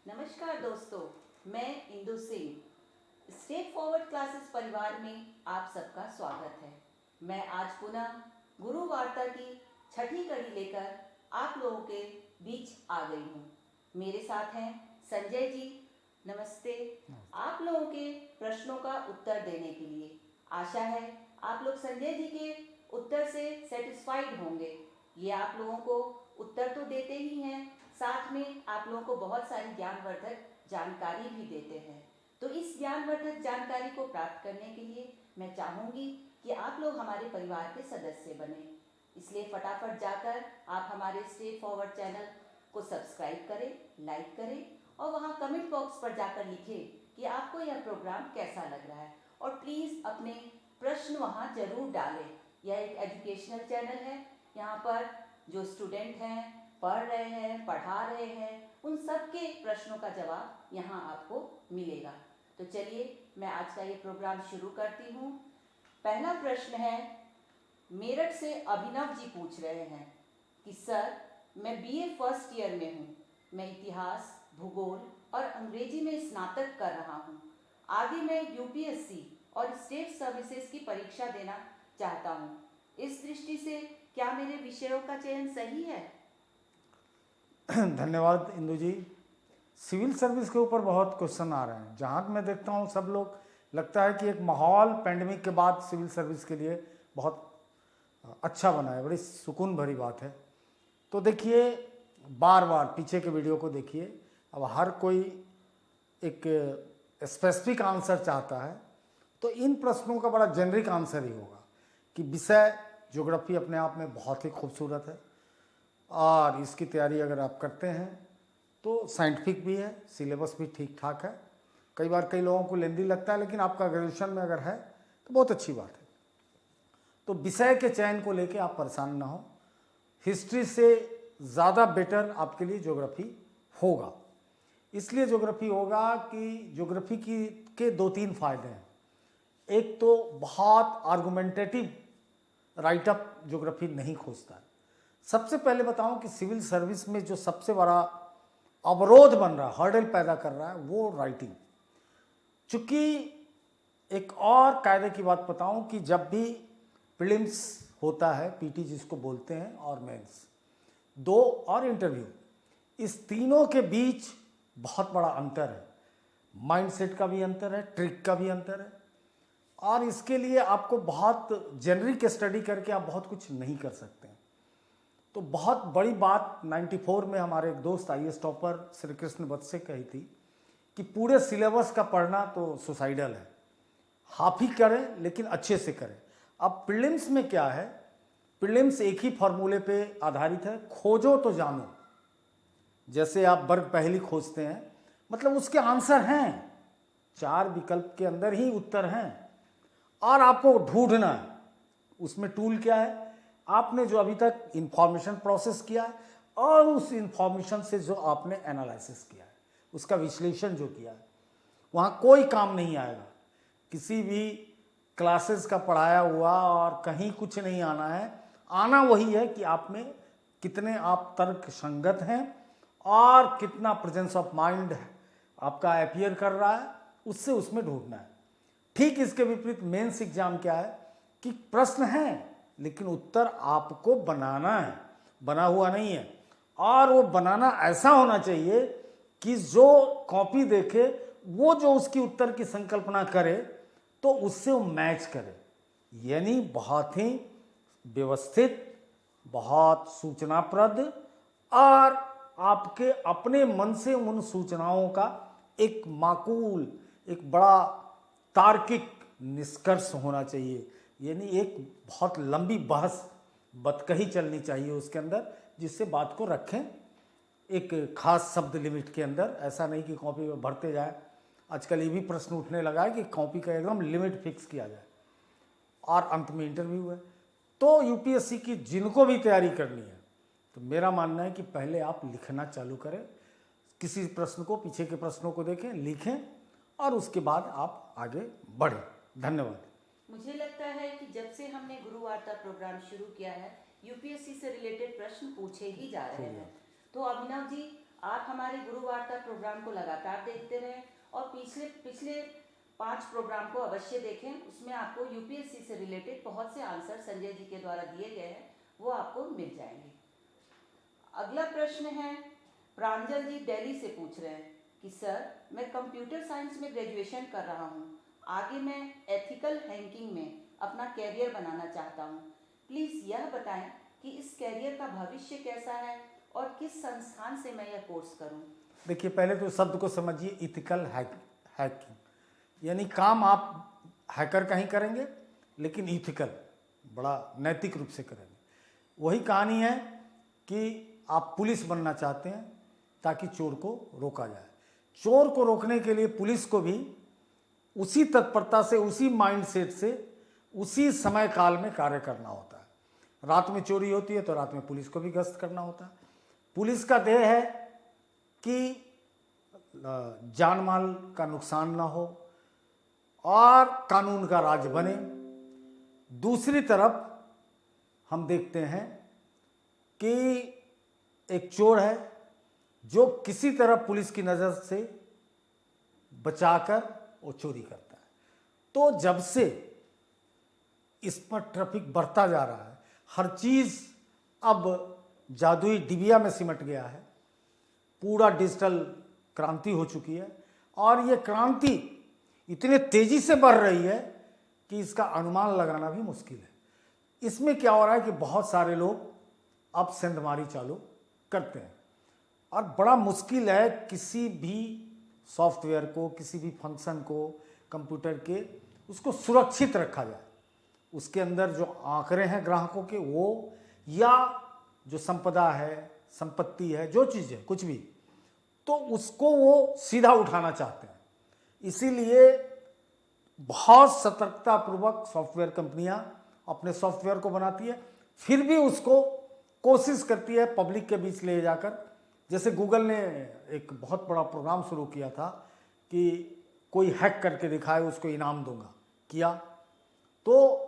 नमस्कार दोस्तों, मैं Indu Singh. State forward classes परिवार में आप सबका स्वागत है। मैं आज पुनः गुरु वार्ता की छठी कड़ी लेकर आप लोगों के बीच आ गई हूँ। मेरे साथ हैं संजय जी। नमस्ते। आप लोगों के प्रश्नों का उत्तर देने के लिए आशा है आप लोग संजय जी के उत्तर से सेटिस्फाइड होंगे। ये आप लोगों को उत्तर तो देते ही हैं, साथ में आप लोगों को बहुत सारी ज्ञानवर्धक जानकारी भी देते हैं। तो इस ज्ञानवर्धक जानकारी को प्राप्त करने के लिए मैं चाहूँगी कि आप लोग हमारे परिवार के सदस्य बने। इसलिए फटाफट जाकर आप हमारे स्टेट फॉरवर्ड चैनल को सब्सक्राइब करें, लाइक करें और वहाँ कमेंट बॉक्स पर जाकर लिखें कि आपको यह प्रोग्राम कैसा लग रहा है। और प्लीज़ अपने प्रश्न वहाँ ज़रूर डालें। यह एक एजुकेशनल चैनल है। यहाँ पर जो स्टूडेंट हैं, पढ़ रहे हैं, पढ़ा रहे हैं, उन सब के प्रश्नों का जवाब यहाँ आपको मिलेगा। तो चलिए मैं आज का ये प्रोग्राम शुरू करती हूँ। पहला प्रश्न है, मेरठ से अभिनव जी पूछ रहे हैं कि सर, मैं बीए फर्स्ट ईयर में हूँ। मैं इतिहास, भूगोल और अंग्रेजी में स्नातक कर रहा हूँ। आगे मैं यूपीएससी और स्टेट सर्विसेज की परीक्षा देना चाहता हूँ। इस दृष्टि से क्या मेरे विषयों का चयन सही है? धन्यवाद इंदु जी। सिविल सर्विस के ऊपर बहुत क्वेश्चन आ रहे हैं। जहाँ मैं देखता हूँ सब लोग, लगता है कि एक माहौल पैंडमिक के बाद सिविल सर्विस के लिए बहुत अच्छा बना है, बड़ी सुकून भरी बात है। तो देखिए, बार बार पीछे के वीडियो को देखिए। अब हर कोई एक स्पेसिफिक आंसर चाहता है, तो इन प्रश्नों का बड़ा जेनरिक आंसर ही होगा कि विषय ज्योग्राफी अपने आप में बहुत ही खूबसूरत है और इसकी तैयारी अगर आप करते हैं तो साइंटिफिक भी है, सिलेबस भी ठीक ठाक है। कई बार कई लोगों को लेंदी लगता है, लेकिन आपका ग्रेजुएशन में अगर है तो बहुत अच्छी बात है। तो विषय के चयन को लेके आप परेशान ना हो। हिस्ट्री से ज़्यादा बेटर आपके लिए ज्योग्राफी होगा। इसलिए ज्योग्राफी होगा कि ज्योग्राफी की के 2-3 फायदे हैं। एक तो बहुत आर्गुमेंटेटिव राइटअप ज्योग्राफी नहीं खोजता है। सबसे पहले बताऊं कि सिविल सर्विस में जो सबसे बड़ा अवरोध बन रहा है, हर्डल पैदा कर रहा है, वो राइटिंग। चूंकि एक और कायदे की बात बताऊं कि जब भी प्रीलिम्स होता है, पीटी जिसको बोलते हैं, और मेंस, 2 और इंटरव्यू, इस तीनों के बीच बहुत बड़ा अंतर है। माइंडसेट का भी अंतर है, ट्रिक का भी अंतर है, और इसके लिए आपको बहुत जेनरिक स्टडी करके आप बहुत कुछ नहीं कर सकते हैं। तो बहुत बड़ी बात 94 में हमारे एक दोस्त आईएएस टॉपर श्री कृष्ण वत्स से कही थी कि पूरे सिलेबस का पढ़ना तो सुसाइडल है, हाफ ही करें लेकिन अच्छे से करें। अब प्रीलिम्स में क्या है, प्रीलिम्स एक ही फॉर्मूले पे आधारित है, खोजो तो जानो। जैसे आप वर्ग पहली खोजते हैं, मतलब उसके आंसर हैं, 4 विकल्प के अंदर ही उत्तर हैं और आपको ढूंढना है। उसमें टूल क्या है, आपने जो अभी तक इंफॉर्मेशन प्रोसेस किया है और उस इंफॉर्मेशन से जो आपने एनालिसिस किया है, उसका विश्लेषण जो किया है, वहाँ कोई काम नहीं आएगा। किसी भी क्लासेस का पढ़ाया हुआ और कहीं कुछ नहीं आना है। आना वही है कि आप में कितने आप तर्क संगत हैं और कितना प्रेजेंस ऑफ माइंड आपका अपीयर कर रहा है, उससे उसमें ढूंढना है। ठीक इसके विपरीत मेंस एग्जाम क्या है कि प्रश्न है लेकिन उत्तर आपको बनाना है, बना हुआ नहीं है। और वो बनाना ऐसा होना चाहिए कि जो कॉपी देखे वो जो उसकी उत्तर की संकल्पना करे तो उससे वो मैच करे। यानी बहुत ही व्यवस्थित, बहुत सूचनाप्रद और आपके अपने मन से उन सूचनाओं का एक माकूल, एक बड़ा तार्किक निष्कर्ष होना चाहिए। यानी एक बहुत लंबी बहस बतकही चलनी चाहिए उसके अंदर, जिससे बात को रखें एक खास शब्द लिमिट के अंदर। ऐसा नहीं कि कॉपी में भरते जाए। आजकल ये भी प्रश्न उठने लगा है कि कॉपी का एकदम लिमिट फिक्स किया जाए और अंत में इंटरव्यू है। तो यूपीएससी की जिनको भी तैयारी करनी है, तो मेरा मानना है कि पहले आप लिखना चालू करें। किसी प्रश्न को, पीछे के प्रश्नों को देखें, लिखें और उसके बाद आप आगे बढ़ें। धन्यवाद। मुझे लगता है कि जब से हमने गुरु वार्ता प्रोग्राम शुरू किया है, यूपीएससी से रिलेटेड प्रश्न पूछे ही जा रहे हैं। तो अभिनव जी, आप हमारे गुरु वार्ता प्रोग्राम को लगातार देखते रहें और पिछले पिछले 5 प्रोग्राम को अवश्य देखें। उसमें आपको यूपीएससी से रिलेटेड बहुत से आंसर संजय जी के द्वारा दिए गए हैं, वो आपको मिल जाएंगे। अगला प्रश्न है, प्रांजल जी दिल्ली से पूछ रहे हैं कि सर, मैं कंप्यूटर साइंस में ग्रेजुएशन कर रहा हूँ, आगे मैं एथिकल हैकिंग में अपना कैरियर बनाना चाहता हूँ। प्लीज़ यह बताएं कि इस कैरियर का भविष्य कैसा है और किस संस्थान से मैं यह कोर्स करूं? देखिए, पहले तो शब्द को समझिए, इथिकल हैकिंग, यानी काम आप हैकर का ही करेंगे लेकिन इथिकल, बड़ा नैतिक रूप से करेंगे। वही कहानी है कि आप पुलिस बनना चाहते हैं ताकि चोर को रोका जाए। चोर को रोकने के लिए पुलिस को भी उसी तत्परता से, उसी माइंडसेट से, उसी समय काल में कार्य करना होता है। रात में चोरी होती है तो रात में पुलिस को भी गश्त करना होता है। पुलिस का ध्येय है कि जान माल का नुकसान ना हो और कानून का राज बने। दूसरी तरफ हम देखते हैं कि एक चोर है जो किसी तरह पुलिस की नज़र से बचाकर वो चोरी करता है। तो जब से इस पर ट्रैफिक बढ़ता जा रहा है, हर चीज़ अब जादुई डिबिया में सिमट गया है, पूरा डिजिटल क्रांति हो चुकी है और ये क्रांति इतने तेजी से बढ़ रही है कि इसका अनुमान लगाना भी मुश्किल है। इसमें क्या हो रहा है कि बहुत सारे लोग अब सेंधमारी चालू करते हैं और बड़ा मुश्किल है किसी भी सॉफ्टवेयर को, किसी भी फंक्शन को कंप्यूटर के, उसको सुरक्षित रखा जाए। उसके अंदर जो आंकड़े हैं ग्राहकों के, वो या जो संपदा है, संपत्ति है, जो चीज़ है, कुछ भी, तो उसको वो सीधा उठाना चाहते हैं। इसीलिए बहुत सतर्कतापूर्वक सॉफ्टवेयर कंपनियां अपने सॉफ्टवेयर को बनाती है, फिर भी उसको कोशिश करती है पब्लिक के बीच ले जाकर। जैसे गूगल ने एक बहुत बड़ा प्रोग्राम शुरू किया था कि कोई हैक करके दिखाए उसको इनाम दूंगा, किया। तो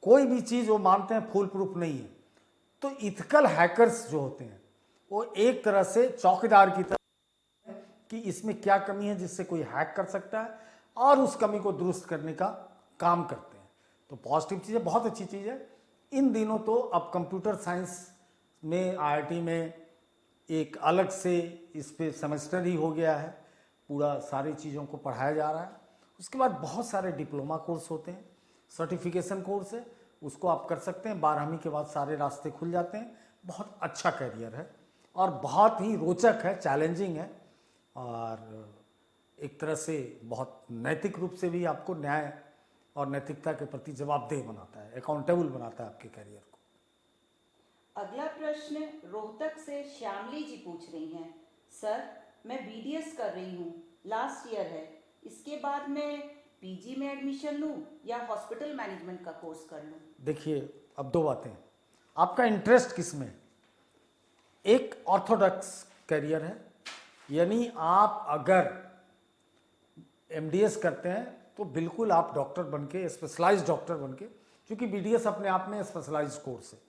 कोई भी चीज़ वो मानते हैं फुल प्रूफ नहीं है। तो इथिकल हैकर्स जो होते हैं वो एक तरह से चौकीदार की तरह कि इसमें क्या कमी है जिससे कोई हैक कर सकता है और उस कमी को दुरुस्त करने का काम करते हैं। तो पॉजिटिव चीज़ है, बहुत अच्छी चीज़ है। इन दिनों तो अब कंप्यूटर साइंस में आईआईटी में एक अलग से इस पे सेमेस्टर ही हो गया है, पूरा सारी चीज़ों को पढ़ाया जा रहा है। उसके बाद बहुत सारे डिप्लोमा कोर्स होते हैं, सर्टिफिकेशन कोर्स है, उसको आप कर सकते हैं। 12वीं के बाद सारे रास्ते खुल जाते हैं। बहुत अच्छा करियर है और बहुत ही रोचक है, चैलेंजिंग है और एक तरह से बहुत नैतिक रूप से भी आपको न्याय और नैतिकता के प्रति जवाबदेह बनाता है, अकाउंटेबल बनाता है आपके करियर को। अगला प्रश्न रोहतक से श्यामली जी पूछ रही हैं, सर, मैं बीडीएस कर रही हूँ, लास्ट ईयर है, इसके बाद मैं पीजी में एडमिशन लूँ या हॉस्पिटल मैनेजमेंट का कोर्स कर लूँ? देखिए, अब दो बातें, आपका इंटरेस्ट किस में? एक ऑर्थोडॉक्स करियर है, यानी आप अगर एमडीएस करते हैं तो बिल्कुल आप डॉक्टर बनके, स्पेशलाइज्ड डॉक्टर बनके, क्योंकि बीडीएस अपने आप में स्पेशलाइज्ड कोर्स है,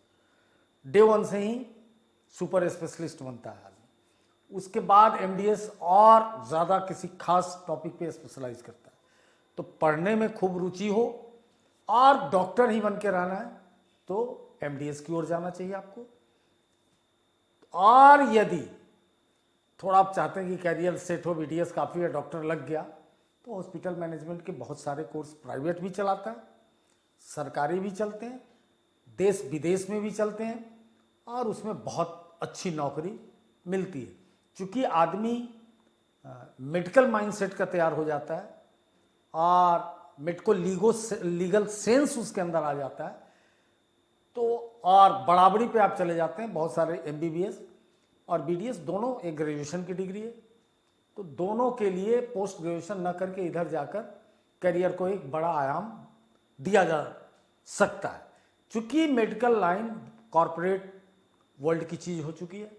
डे 1 से ही सुपर स्पेशलिस्ट बनता है आदमी। उसके बाद एमडीएस और ज़्यादा किसी खास टॉपिक पे स्पेशलाइज करता है। तो पढ़ने में खूब रुचि हो और डॉक्टर ही बन के रहना है तो एमडीएस की ओर जाना चाहिए आपको। और यदि थोड़ा आप चाहते हैं कि कैरियर सेट हो, बीडीएस काफ़ी है, डॉक्टर लग गया, तो हॉस्पिटल मैनेजमेंट के बहुत सारे कोर्स प्राइवेट भी चलाता है, सरकारी भी चलते हैं, देश विदेश में भी चलते हैं और उसमें बहुत अच्छी नौकरी मिलती है। क्योंकि आदमी मेडिकल माइंडसेट का तैयार हो जाता है और मेडिकल लीगल सेंस उसके अंदर आ जाता है, तो और बराबरी पे आप चले जाते हैं। बहुत सारे एमबीबीएस और बीडीएस दोनों एक ग्रेजुएशन की डिग्री है, तो दोनों के लिए पोस्ट ग्रेजुएशन न करके इधर जाकर करियर को एक बड़ा आयाम दिया जा सकता है। चूँकि मेडिकल लाइन कॉरपोरेट वर्ल्ड की चीज़ हो चुकी है,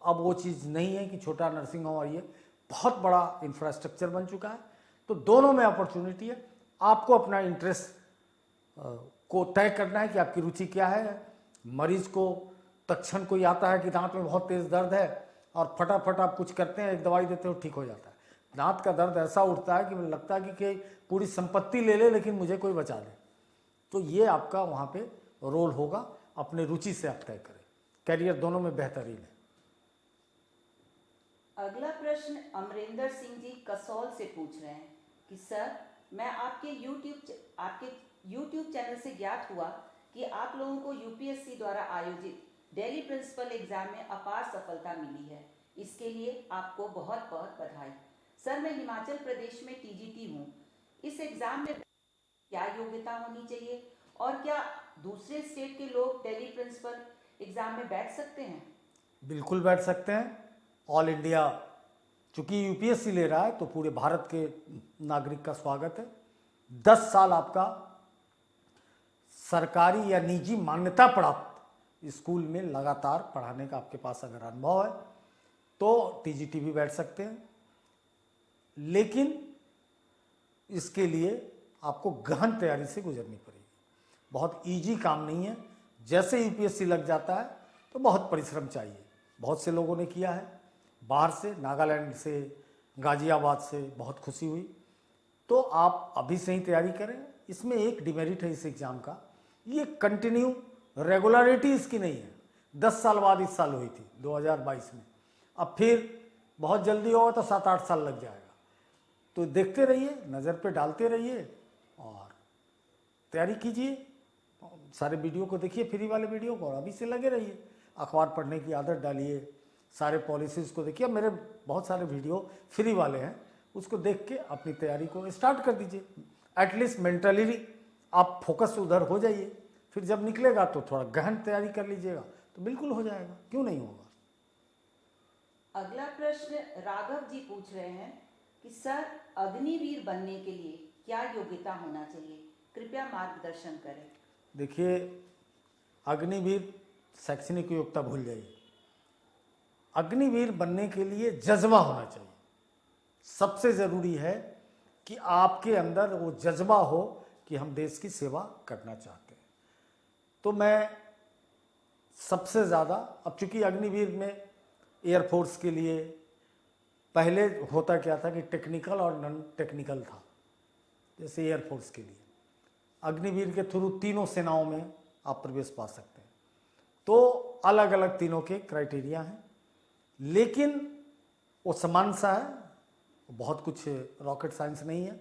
अब वो चीज़ नहीं है कि छोटा नर्सिंग होम, और ये बहुत बड़ा इंफ्रास्ट्रक्चर बन चुका है। तो दोनों में अपॉर्चुनिटी है। आपको अपना इंटरेस्ट को तय करना है कि आपकी रुचि क्या है। मरीज को तत्क्षण कोई आता है कि दांत में बहुत तेज़ दर्द है और फटाफट आप कुछ करते हैं, एक दवाई देते हो, ठीक हो जाता है। दांत का दर्द ऐसा उठता है कि मुझे लगता है कि पूरी संपत्ति ले ले लेकिन मुझे कोई बचा ले। तो ये आपका वहाँ पे रोल होगा, अपने रुचि से आप तय करें। कैरियर दोनों में बेहतरीन है। अगला प्रश्न अमरिंदर सिंह जी कसौल से पूछ रहे हैं कि सर, मैं आपके YouTube चैनल से ज्ञात हुआ कि आप लोगों को यूपीएससी द्वारा आयोजित दिल्ली प्रिंसिपल एग्जाम में अपार सफलता मिली है। इसके लिए आपको बहुत बहुत बधाई। सर, मैं हिमाचल प्रदेश में टीजीटी हूँ। इस एग्जाम में क्या योग्यता होनी चाहिए और क्या दूसरे स्टेट के लोग दिल्ली प्रिंसिपल एग्जाम में बैठ सकते हैं? बिल्कुल बैठ सकते हैं। ऑल इंडिया चूंकि यूपीएससी ले रहा है तो पूरे भारत के नागरिक का स्वागत है। 10 साल आपका सरकारी या निजी मान्यता प्राप्त स्कूल में लगातार पढ़ाने का आपके पास अगर अनुभव है तो टीजीटी भी बैठ सकते हैं, लेकिन इसके लिए आपको गहन तैयारी से गुजरनी पड़ेगी। बहुत इजी काम नहीं है। जैसे यूपीएससी लग जाता है तो बहुत परिश्रम चाहिए। बहुत से लोगों ने किया है, बाहर से, नागालैंड से, गाजियाबाद से, बहुत खुशी हुई। तो आप अभी से ही तैयारी करें। इसमें एक डिमेरिट है इस एग्ज़ाम का, ये कंटिन्यू रेगुलरिटी इसकी नहीं है। 10 साल बाद इस साल हुई थी 2022 में, अब फिर बहुत जल्दी होगा तो 7-8 साल लग जाएगा। तो देखते रहिए, नज़र पे डालते रहिए और तैयारी कीजिए। सारे वीडियो को देखिए, फ्री वाले वीडियो को, और अभी से लगे रहिए। अखबार पढ़ने की आदत डालिए, सारे पॉलिसीज़ को देखिए। मेरे बहुत सारे वीडियो फ्री वाले हैं, उसको देख के अपनी तैयारी को स्टार्ट कर दीजिए। एटलीस्ट मेंटली आप फोकस उधर हो जाइए। फिर जब निकलेगा तो थोड़ा गहन तैयारी कर लीजिएगा तो बिल्कुल हो जाएगा, क्यों नहीं होगा। अगला प्रश्न राघव जी पूछ रहे हैं कि सर, अग्निवीर बनने के लिए क्या योग्यता होना चाहिए? कृपया मार्गदर्शन करें। देखिए, अग्निवीर शैक्षणिक योग्यता भूल जाइए। अग्निवीर बनने के लिए जज्बा होना चाहिए। सबसे ज़रूरी है कि आपके अंदर वो जज्बा हो कि हम देश की सेवा करना चाहते हैं। तो मैं सबसे ज़्यादा, अब चूँकि अग्निवीर में एयरफोर्स के लिए पहले होता क्या था कि टेक्निकल और नॉन टेक्निकल था। जैसे एयरफोर्स के लिए अग्निवीर के थ्रू तीनों सेनाओं में आप प्रवेश पा सकते हैं। तो अलग अलग तीनों के क्राइटेरिया हैं, लेकिन वो समान सा है, बहुत कुछ रॉकेट साइंस नहीं है।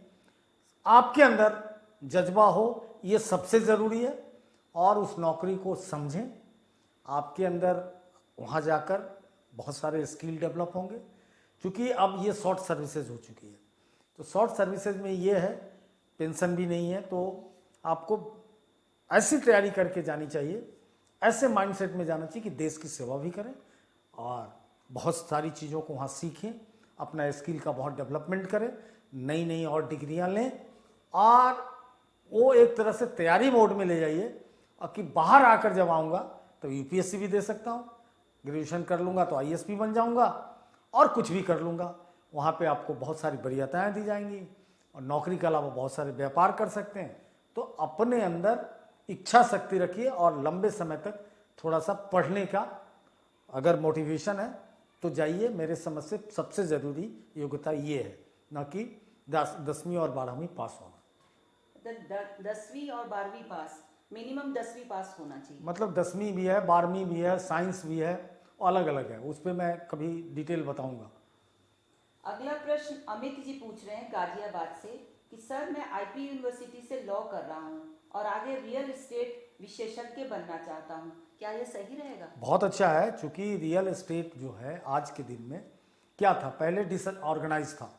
आपके अंदर जज्बा हो, ये सबसे ज़रूरी है, और उस नौकरी को समझें। आपके अंदर वहाँ जाकर बहुत सारे स्किल डेवलप होंगे। क्योंकि अब ये शॉर्ट सर्विसेज हो चुकी है, तो शॉर्ट सर्विसेज में ये है, पेंशन भी नहीं है। तो आपको ऐसी तैयारी करके जानी चाहिए, ऐसे माइंडसेट में जाना चाहिए कि देश की सेवा भी करें और बहुत सारी चीज़ों को वहाँ सीखें, अपना स्किल का बहुत डेवलपमेंट करें, नई नई और डिग्रियाँ लें, और वो एक तरह से तैयारी मोड में ले जाइए। और कि बाहर आकर जब आऊँगा तो यूपीएससी भी दे सकता हूँ, ग्रेजुएशन कर लूँगा तो आईएएस भी बन जाऊँगा, और कुछ भी कर लूँगा। वहाँ पे आपको बहुत सारी वरीयताएँ दी जाएंगी, और नौकरी के अलावा बहुत सारे व्यापार कर सकते हैं। तो अपने अंदर इच्छा शक्ति रखिए, और लंबे समय तक थोड़ा सा पढ़ने का अगर मोटिवेशन है तो जाइए। मेरे समझ से सबसे ज़रूरी योग्यता ये है, ना कि 10वीं और 12वीं पास होना। 10वीं और 12वीं पास, मिनिमम 10वीं पास होना चाहिए। मतलब 10वीं भी है, 12वीं भी है, साइंस भी है, अलग अलग है। उस पर मैं कभी डिटेल बताऊंगा। अगला प्रश्न अमित जी पूछ रहे हैं गाजियाबाद से कि सर, मैं आईपी यूनिवर्सिटी से लॉ कर रहा हूं और आगे रियल एस्टेट विशेषज्ञ बनना चाहता हूं, क्या यह सही रहेगा? बहुत अच्छा है। चूँकि रियल एस्टेट जो है आज के दिन में क्या था, पहले डिसऑर्गेनाइज था,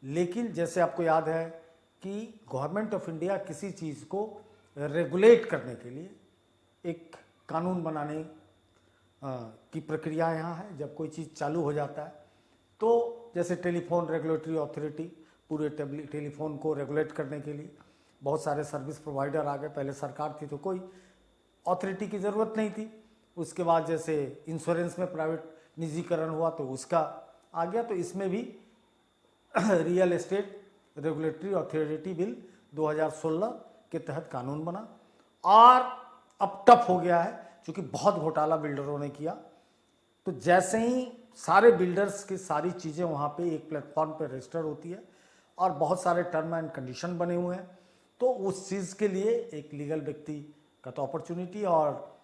लेकिन जैसे आपको याद है कि गवर्नमेंट ऑफ इंडिया किसी चीज़ को रेगुलेट करने के लिए एक कानून बनाने की प्रक्रिया यहाँ है। जब कोई चीज़ चालू हो जाता है तो जैसे टेलीफोन रेगुलेटरी अथॉरिटी, पूरे टेलीफोन को रेगुलेट करने के लिए बहुत सारे सर्विस प्रोवाइडर आ गए। पहले सरकार थी तो कोई अथॉरिटी की ज़रूरत नहीं थी। उसके बाद जैसे इंश्योरेंस में प्राइवेट निजीकरण हुआ तो उसका आ गया। तो इसमें भी real estate regulatory authority bill 2016 के तहत कानून बना, और अब टफ हो गया है क्योंकि बहुत घोटाला बिल्डरों ने किया। तो जैसे ही सारे बिल्डर्स की सारी चीज़ें वहाँ पे एक प्लेटफॉर्म पे रजिस्टर होती है और बहुत सारे टर्म एंड कंडीशन बने हुए हैं। तो उस चीज़ के लिए एक लीगल व्यक्ति का तो अपॉर्चुनिटी, और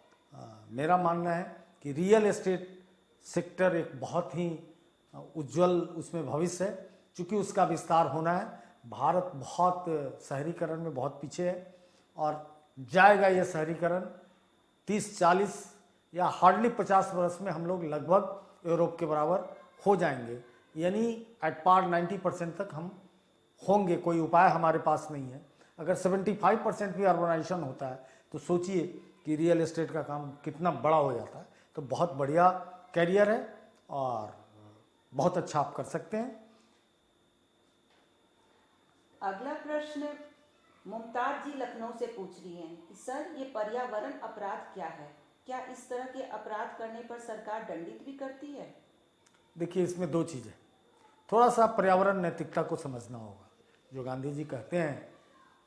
मेरा मानना है कि रियल एस्टेट सेक्टर एक बहुत ही उज्जवल उसमें भविष्य है, क्योंकि उसका विस्तार होना है। भारत बहुत शहरीकरण में बहुत पीछे है और जाएगा ये शहरीकरण 30-40 या हार्डली 50 वर्ष में हम लोग लगभग यूरोप के बराबर हो जाएंगे, यानी एट पार 90% तक हम होंगे। कोई उपाय हमारे पास नहीं है। अगर 75% भी अर्बनाइजेशन होता है तो सोचिए कि रियल एस्टेट का काम कितना बड़ा हो जाता है। तो बहुत बढ़िया कैरियर है और बहुत अच्छा आप कर सकते हैं। अगला प्रश्न मुमताज जी लखनऊ से पूछ रही हैं कि सर, ये पर्यावरण अपराध क्या है? क्या इस तरह के अपराध करने पर सरकार दंडित भी करती है? देखिए, इसमें दो चीज़ें, थोड़ा सा पर्यावरण नैतिकता को समझना होगा। जो गांधी जी कहते हैं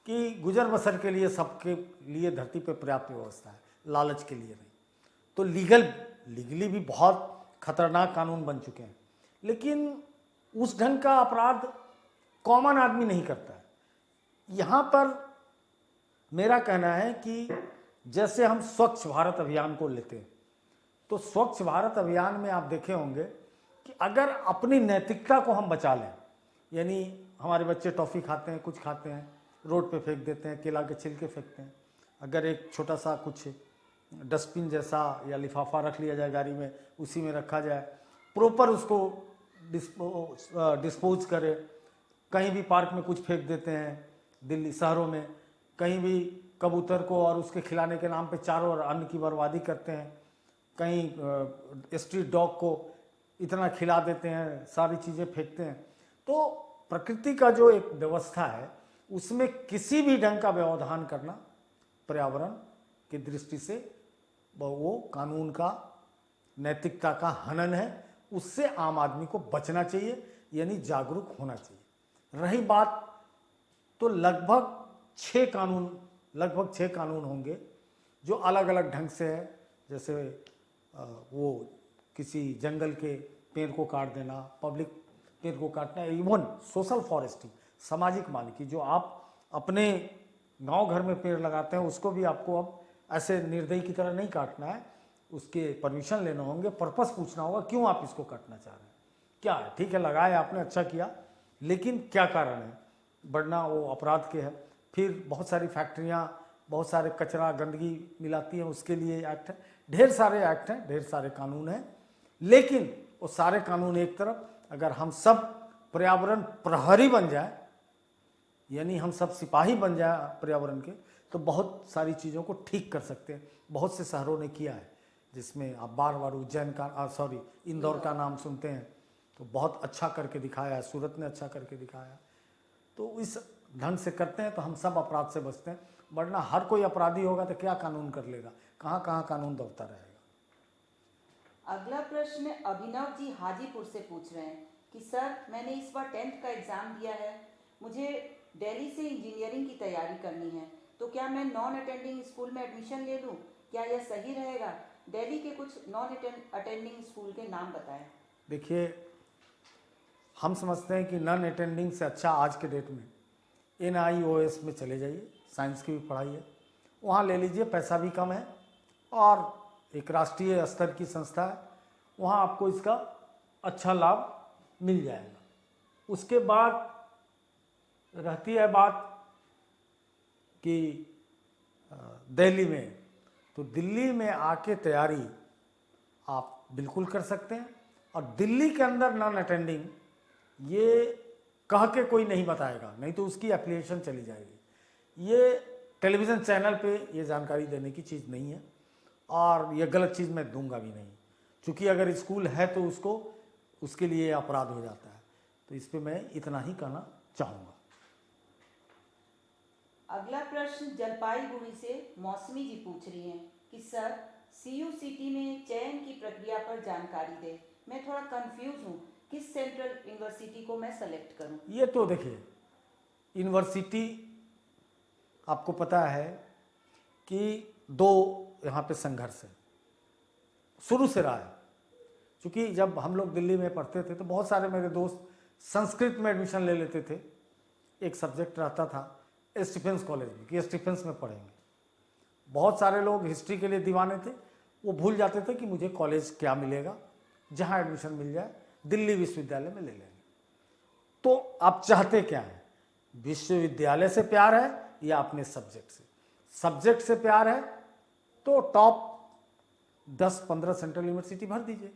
कि गुजर बसर के लिए सबके लिए धरती पर पर्याप्त व्यवस्था है, लालच के लिए नहीं। तो लीगली भी बहुत खतरनाक कानून बन चुके हैं, लेकिन उस ढंग का अपराध कॉमन आदमी नहीं करता है। यहाँ पर मेरा कहना है कि जैसे हम स्वच्छ भारत अभियान को लेते हैं, तो स्वच्छ भारत अभियान में आप देखे होंगे कि अगर अपनी नैतिकता को हम बचा लें, यानी हमारे बच्चे टॉफ़ी खाते हैं, कुछ खाते हैं, रोड पे फेंक देते हैं, केला के छिलके फेंकते हैं, अगर एक छोटा सा कुछ डस्टबिन जैसा या लिफाफा रख लिया जाए गाड़ी में, उसी में रखा जाए, प्रॉपर उसको डिस्पोज करे। कहीं भी पार्क में कुछ फेंक देते हैं, दिल्ली शहरों में कहीं भी कबूतर को और उसके खिलाने के नाम पे चारों ओर अन्न की बर्बादी करते हैं, कहीं स्ट्रीट डॉग को इतना खिला देते हैं, सारी चीज़ें फेंकते हैं। तो प्रकृति का जो एक व्यवस्था है उसमें किसी भी ढंग का व्यवधान करना पर्यावरण की दृष्टि से वो कानून का, नैतिकता का हनन है। उससे आम आदमी को बचना चाहिए, यानी जागरूक होना चाहिए। रही बात, तो लगभग 6 कानून होंगे जो अलग अलग ढंग से है। जैसे वो किसी जंगल के पेड़ को काट देना, पब्लिक पेड़ को काटना, इवन सोशल फॉरेस्टिंग, सामाजिक मालिकी, जो आप अपने गांव घर में पेड़ लगाते हैं उसको भी आपको अब ऐसे निर्दयी की तरह नहीं काटना है, उसके परमिशन लेना होंगे, पर्पस पूछना होगा क्यों आप इसको काटना चाह रहे हैं, क्या है। ठीक है, लगाए आपने, अच्छा किया, लेकिन क्या कारण है, बढ़ना वो अपराध के है। फिर बहुत सारी फैक्ट्रियाँ, बहुत सारे कचरा गंदगी मिलाती हैं, उसके लिए एक्ट है। ढेर सारे एक्ट हैं, ढेर सारे कानून हैं, लेकिन वो सारे कानून एक तरफ, अगर हम सब पर्यावरण प्रहरी बन जाए, यानी हम सब सिपाही बन जाए पर्यावरण के, तो बहुत सारी चीज़ों को ठीक कर सकते हैं। बहुत से शहरों ने किया है, जिसमें आप बार बार उज्जैन का इंदौर का नाम सुनते हैं, तो बहुत अच्छा करके दिखाया है। सूरत ने अच्छा करके दिखाया। तो इस ढंग से करते हैं तो हम सब अपराध से बचते हैं, वरना हर कोई अपराधी होगा तो क्या कानून कर लेगा, कहाँ कहाँ कानून दौड़ता रहेगा। अगला प्रश्न अभिनव जी हाजीपुर से पूछ रहे हैं कि सर, मैंने इस बार 10th का एग्ज़ाम दिया है, मुझे दिल्ली से इंजीनियरिंग की तैयारी करनी है, तो क्या मैं नॉन अटेंडिंग स्कूल में एडमिशन ले लूँ? क्या यह सही रहेगा? दिल्ली के कुछ नॉन अटेंडिंग स्कूल के नाम बताएं। देखिए, हम समझते हैं कि नॉन अटेंडिंग से अच्छा आज के डेट में NIOS में चले जाइए, साइंस की भी पढ़ाई है, वहाँ ले लीजिए, पैसा भी कम है और एक राष्ट्रीय स्तर की संस्था है, वहाँ आपको इसका अच्छा लाभ मिल जाएगा। उसके बाद रहती है बात कि दिल्ली में, तो दिल्ली में आके तैयारी आप बिल्कुल कर सकते हैं। और दिल्ली के अंदर नॉन अटेंडिंग ये कह के कोई नहीं बताएगा, नहीं तो उसकी एप्लीकेशन चली जाएगी। ये टेलीविज़न चैनल पे ये जानकारी देने की चीज़ नहीं है, और ये गलत चीज़ मैं दूंगा भी नहीं, क्योंकि अगर स्कूल है तो उसके लिए अपराध हो जाता है। तो इस पे मैं इतना ही कहना चाहूँगा। अगला प्रश्न जलपाईगुड़ी से मौसमी जी पूछ रही हैं कि सर, CUCT में चयन की प्रक्रिया पर जानकारी दें। मैं थोड़ा कंफ्यूज हूँ, किस सेंट्रल यूनिवर्सिटी को मैं सेलेक्ट करूँ? ये तो देखिए, यूनिवर्सिटी आपको पता है कि 2 यहाँ पे संघर्ष है, शुरू से रहा है। क्योंकि जब हम लोग दिल्ली में पढ़ते थे तो बहुत सारे मेरे दोस्त संस्कृत में एडमिशन ले लेते थे। एक सब्जेक्ट रहता था स्टीफेंस कॉलेज में कि स्टीफेंस में पढ़ेंगे। बहुत सारे लोग हिस्ट्री के लिए दीवाने थे, वो भूल जाते थे कि मुझे कॉलेज क्या मिलेगा, जहाँ एडमिशन मिल जाए दिल्ली विश्वविद्यालय में ले लेंगे। तो आप चाहते क्या हैं, विश्वविद्यालय से प्यार है या अपने सब्जेक्ट से? सब्जेक्ट से प्यार है तो टॉप 10-15 सेंट्रल यूनिवर्सिटी भर दीजिए,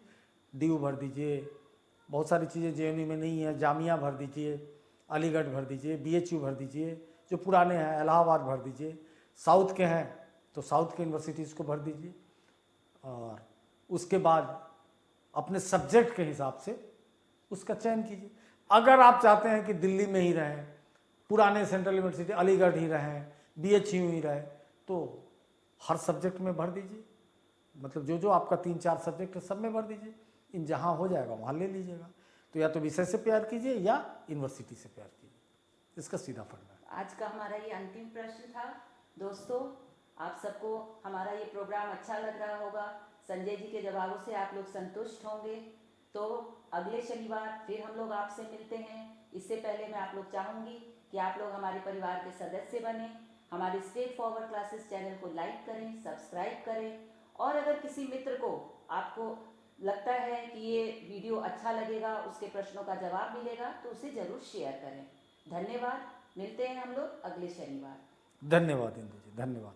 DU भर दीजिए, बहुत सारी चीज़ें JNU में नहीं है, जामिया भर दीजिए, अलीगढ़ भर दीजिए, BHU भर दीजिए, जो पुराने हैं इलाहाबाद भर दीजिए, साउथ के हैं तो साउथ के यूनिवर्सिटीज़ को भर दीजिए, और उसके बाद अपने सब्जेक्ट के हिसाब से उसका चयन कीजिए। अगर आप चाहते हैं कि दिल्ली में ही रहें, पुराने सेंट्रल यूनिवर्सिटी अलीगढ़ ही रहें, BHU ही रहे, तो हर सब्जेक्ट में भर दीजिए, मतलब जो जो आपका 3-4 सब्जेक्ट है सब में भर दीजिए। इन जहाँ हो जाएगा वहाँ ले लीजिएगा। तो या तो विषय से प्यार कीजिए या यूनिवर्सिटी से प्यार कीजिए, इसका सीधा फंडा है। आज का हमारा ये अंतिम प्रश्न था। दोस्तों, आप सबको हमारा ये प्रोग्राम अच्छा लग रहा होगा, संजय जी के जवाबों से आप लोग संतुष्ट होंगे। तो अगले शनिवार फिर हम लोग आपसे मिलते हैं। इससे पहले मैं आप लोग चाहूँगी कि आप लोग हमारे परिवार के सदस्य बने, हमारे स्ट्रेट फॉरवर्ड क्लासेस चैनल को लाइक करें, सब्सक्राइब करें, और अगर किसी मित्र को आपको लगता है कि ये वीडियो अच्छा लगेगा, उसके प्रश्नों का जवाब मिलेगा, तो उसे ज़रूर शेयर करें। धन्यवाद। मिलते हैं हम लोग अगले शनिवार। धन्यवाद इंदु जी, धन्यवाद।